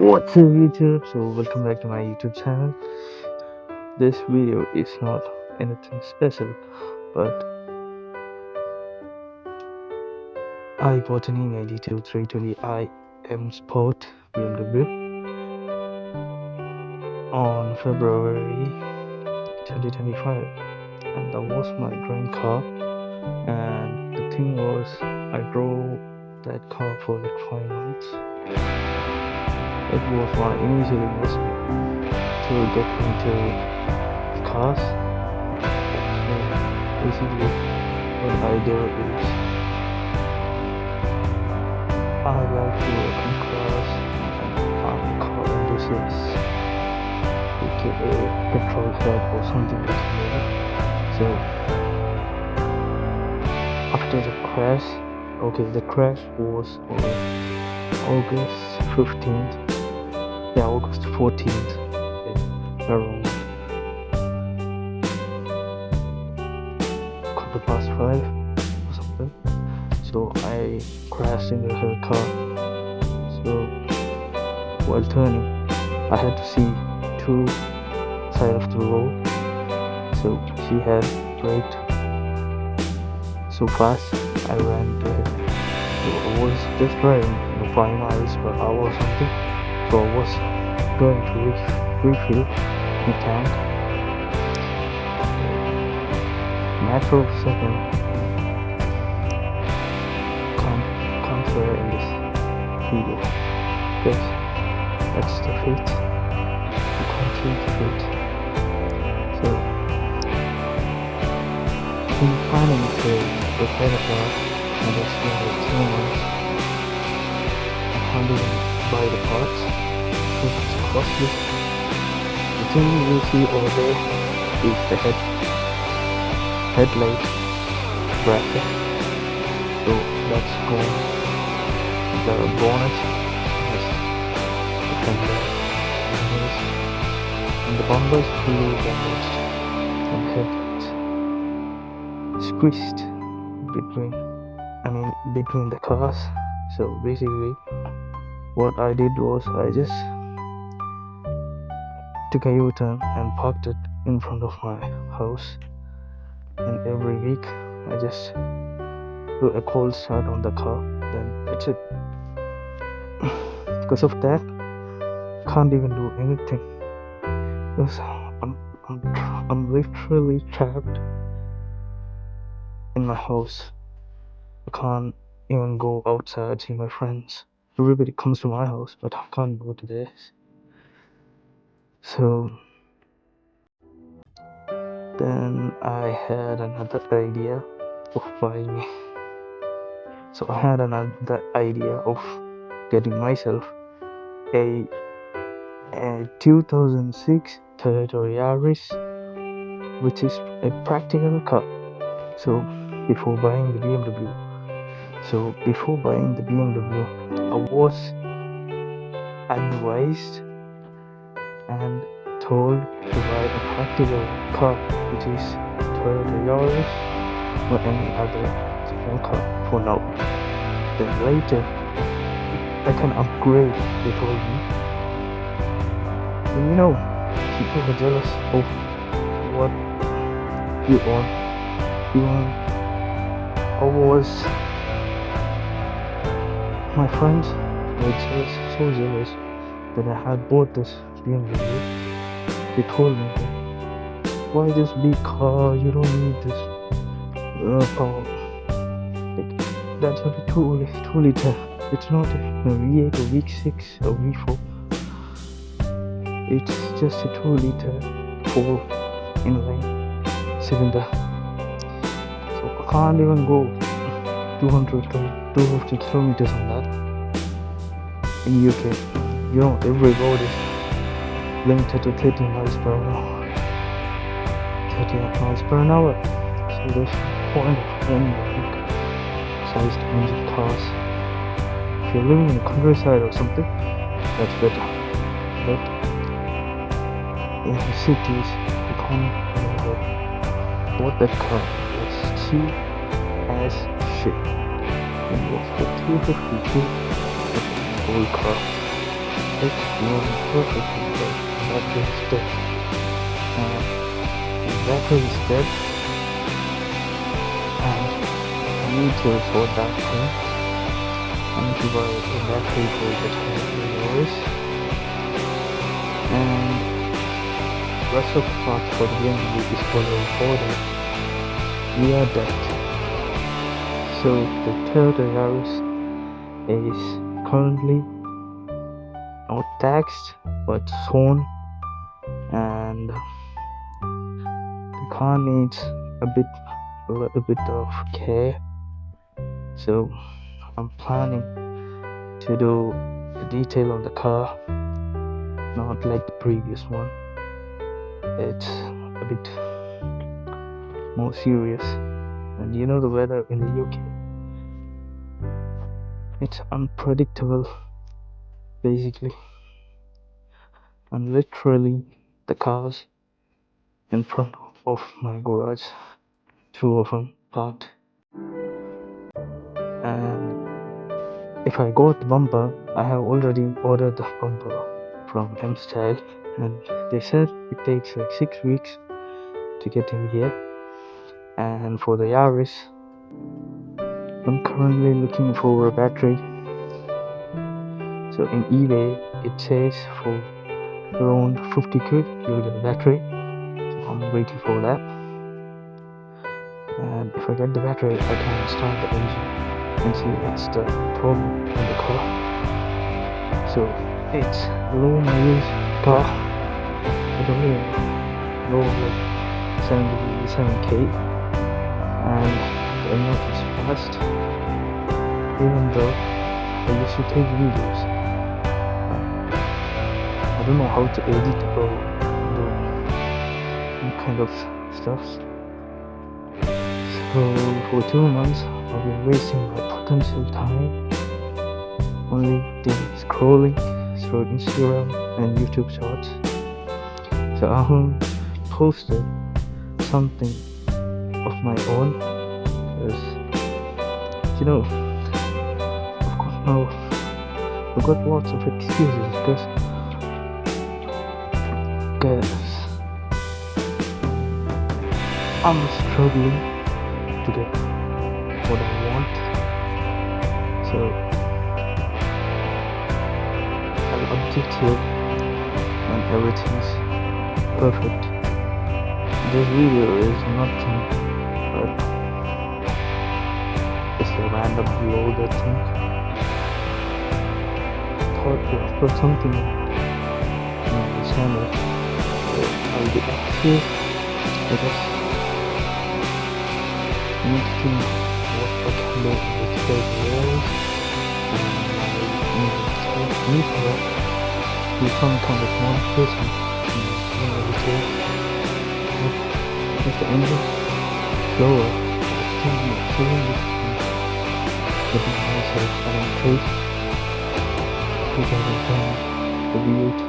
What's up YouTube? So welcome back to my YouTube channel. This video is not anything special, but I bought an E92 320i M Sport BMW on February 2025, and that was my dream car. And the thing was, I drove that car for like 5 months. It was my initial investment to get into cars. So basically, what I do is I like to work on cars, and I'm a car enthusiast, aka petrol head or something like that. So after the crash, the crash was on August 15th. Yeah, August 14th, around 5:15 or something. So I crashed into her car. So while turning, I had to see two sides of the road. So she had braked so fast, I ran to her. So I was just driving 5 miles per hour or something. So I was going to refill the tank. Matter of second, can't swear in this video, because that's the fate. You can't change the fate. So in planning to repair the car, and it's been like 2 months, I can't even buy the parts because it's costly. The thing you see over there is the headlight bracket. So that's gone. The bonnet has the fender damaged, and the bumper is fully damaged, and headlights squeezed between the cars. So basically, what I did was I just took a U-turn and parked it in front of my house. And every week I just do a cold start on the car, then that's it. Because of that, can't even do anything, because I'm literally trapped in my house. I can't even go outside, see my friends. Everybody comes to my house, but I can't go to theirs. So then I had another idea of buying. So I had another idea of getting myself a 2006 Toyota YARIS, which is a practical car. So before buying the BMW, I was advised and told to buy a practical car, which is Toyota Yaris or any other small car for now. Then later, I can upgrade, they told me. And people are jealous of what you own. My friends were jealous, so jealous, that I had bought this BMW. They told me, why this big car, you don't need this power. Like, that's only 2 liter. It's not a V8 or V6 or V4. It's just a 2 liter 4 inline cylinder. So I can't even go 200 to 250 kilometers on that. In UK, every road is limited to 30 miles per hour. 30 miles per hour. So there's no point of owning a big sized engine cars. If you're living in the countryside or something, that's better. But in the cities, you can't afford what that car was cheap as shit. It was for 252 old car. it's running perfectly, but the battery is dead. And the battery is dead, and I need to sort that thing. I need to buy a battery for the YARIS, and rest of the parts for the BMW is already ordered via that. So the Toyota YARIS is currently not taxed but shown, and the car needs a little bit of care. So I'm planning to do the detail of the car, not like the previous one. It's a bit more serious, and you know the weather in the UK, it's unpredictable basically, and literally the cars in front of my garage, two of them parked, and if I got the bumper, I have already ordered the bumper from M-Style, and they said it takes like 6 weeks to get in here. And for the YARIS, I'm currently looking for a battery. So in eBay it says for around 50 quid you get a battery, so I'm waiting for that. And if I get the battery, I can start the engine and see what's the problem in the car. So it's low mileage car, I believe low like 77k, and the engine is fast, even though I used to take videos. I don't know how to edit or do any kind of stuff. So for 2 months I've been wasting my potential time only scrolling through Instagram and YouTube shorts. So I haven't posted something of my own, because you know I've got lots of excuses, because I'm struggling to get what I want. So an objective and everything's perfect. This video is nothing but just a random loader thing. Thought to put something on the channel. I'll be active. I just need to think what I can do in this tutorial, and I need to do some kind of modification to make the engine slower. Getting myself an increase 2010 the V8